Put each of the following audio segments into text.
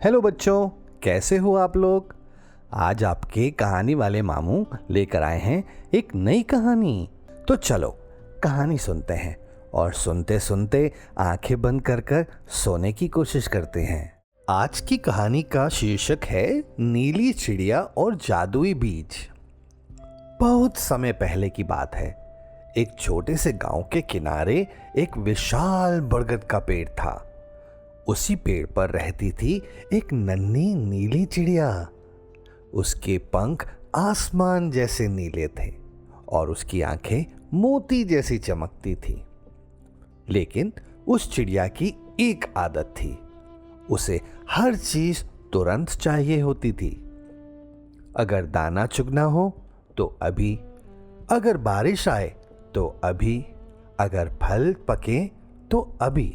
Hello बच्चों, कैसे हो आप लोग। आज आपके कहानी वाले मामू लेकर आए हैं एक नई कहानी। तो चलो कहानी सुनते हैं और सुनते सुनते आंखें बंद कर कर सोने की कोशिश करते हैं। आज की कहानी का शीर्षक है नीली चिड़िया और जादुई बीज। बहुत समय पहले की बात है। एक छोटे से गांव के किनारे एक विशाल बरगद का पेड़ था। उसी पेड़ पर रहती थी एक नन्ही नीली चिड़िया। उसके पंख आसमान जैसे नीले थे और उसकी आंखें मोती जैसी चमकती थी। लेकिन उस चिड़िया की एक आदत थी, उसे हर चीज तुरंत चाहिए होती थी। अगर दाना चुगना हो तो अभी, अगर बारिश आए तो अभी, अगर फल पके तो अभी।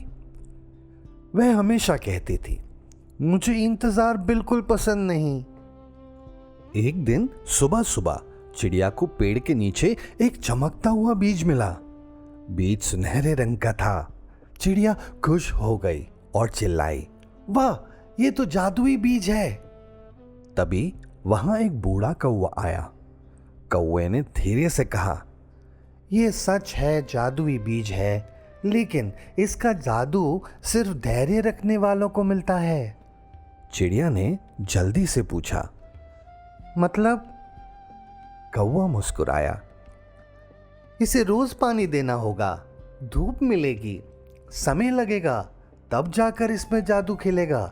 वह हमेशा कहती थी, मुझे इंतजार बिल्कुल पसंद नहीं। एक दिन सुबह सुबह चिड़िया को पेड़ के नीचे एक चमकता हुआ बीज मिला। बीज सुनहरे रंग का था। चिड़िया खुश हो गई और चिल्लाई, वाह, ये तो जादुई बीज है। तभी वहां एक बूढ़ा कौवा आया। कौवे ने धीरे से कहा, यह सच है, जादुई बीज है, लेकिन इसका जादू सिर्फ धैर्य रखने वालों को मिलता है। चिड़िया ने जल्दी से पूछा, मतलब? कौवा मुस्कुराया, इसे रोज पानी देना होगा, धूप मिलेगी, समय लगेगा, तब जाकर इसमें जादू खिलेगा।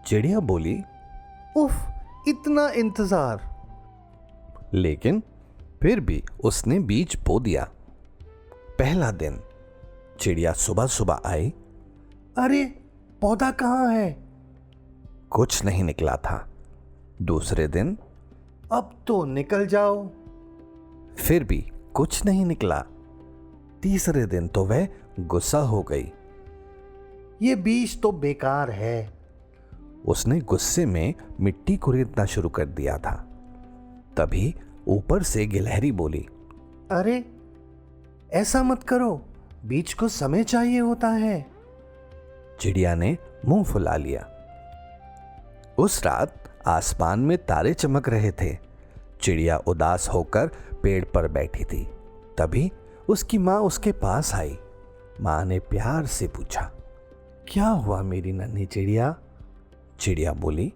चिड़िया बोली, उफ, इतना इंतजार। लेकिन फिर भी उसने बीज बो दिया। पहला दिन चिड़िया सुबह सुबह आई। अरे, पौधा कहाँ है? कुछ नहीं निकला था। दूसरे दिन, अब तो निकल जाओ। फिर भी कुछ नहीं निकला। तीसरे दिन तो वह गुस्सा हो गई। ये बीज तो बेकार है। उसने गुस्से में मिट्टी कुरेदना शुरू कर दिया था। तभी ऊपर से गिलहरी बोली, अरे, ऐसा मत करो, बीज को समय चाहिए होता है। चिड़िया ने मुंह फुला लिया। उस रात आसमान में तारे चमक रहे थे। चिड़िया उदास होकर पेड़ पर बैठी थी। तभी उसकी माँ उसके पास आई। माँ ने प्यार से पूछा, क्या हुआ मेरी नन्ही चिड़िया? चिड़िया बोली,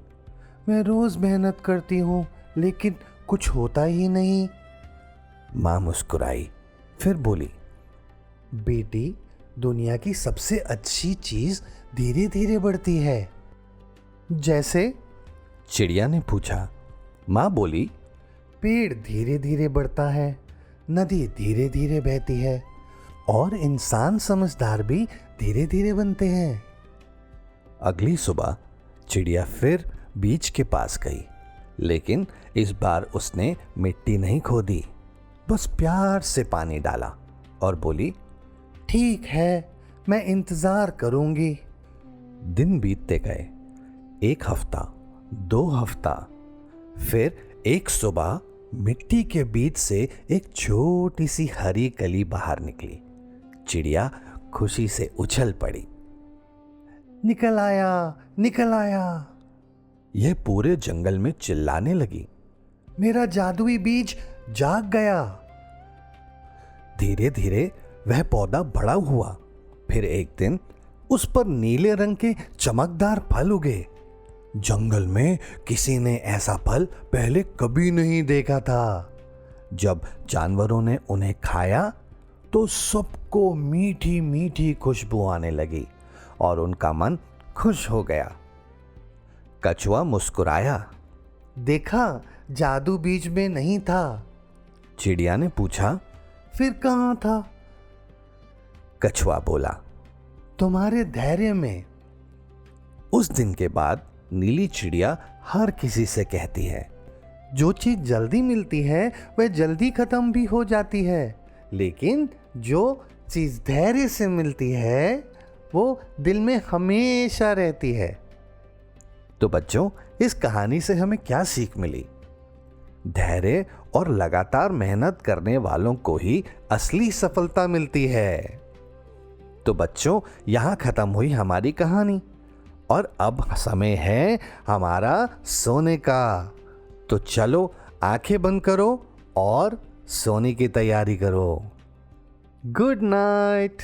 मैं रोज मेहनत करती हूँ, लेकिन कुछ होता ही नहीं। माँ मुस्कुराई, फिर बोली, बेटी, दुनिया की सबसे अच्छी चीज धीरे धीरे बढ़ती है। जैसे? चिड़िया ने पूछा। माँ बोली, पेड़ धीरे धीरे बढ़ता है, नदी धीरे धीरे बहती है और इंसान समझदार भी धीरे धीरे बनते हैं। अगली सुबह चिड़िया फिर बीज के पास गई, लेकिन इस बार उसने मिट्टी नहीं खोदी, बस प्यार से पानी डाला और बोली, ठीक है, मैं इंतजार करूंगी। दिन बीतते गए। एक हफ्ता, 2 हफ्ता, फिर एक सुबह मिट्टी के बीच से एक छोटी सी हरी कली बाहर निकली। चिड़िया खुशी से उछल पड़ी, निकल आया, निकल आया। यह पूरे जंगल में चिल्लाने लगी, मेरा जादुई बीज जाग गया। धीरे धीरे वह पौधा बड़ा हुआ। फिर एक दिन उस पर नीले रंग के चमकदार फल उगे। जंगल में किसी ने ऐसा फल पहले कभी नहीं देखा था। जब जानवरों ने उन्हें खाया तो सबको मीठी मीठी खुशबू आने लगी और उनका मन खुश हो गया। कछुआ मुस्कुराया, देखा, जादू बीज में नहीं था। चिड़िया ने पूछा, फिर कहाँ था? कछुआ बोला, तुम्हारे धैर्य में। उस दिन के बाद नीली चिड़िया हर किसी से कहती है, जो चीज जल्दी मिलती है वह जल्दी खत्म भी हो जाती है, लेकिन जो चीज धैर्य से मिलती है वो दिल में हमेशा रहती है। तो बच्चों, इस कहानी से हमें क्या सीख मिली? धैर्य और लगातार मेहनत करने वालों को ही असली सफलता मिलती है। तो बच्चों, यहां खत्म हुई हमारी कहानी। और अब समय है हमारा सोने का। तो चलो आंखें बंद करो और सोने की तैयारी करो। Good night.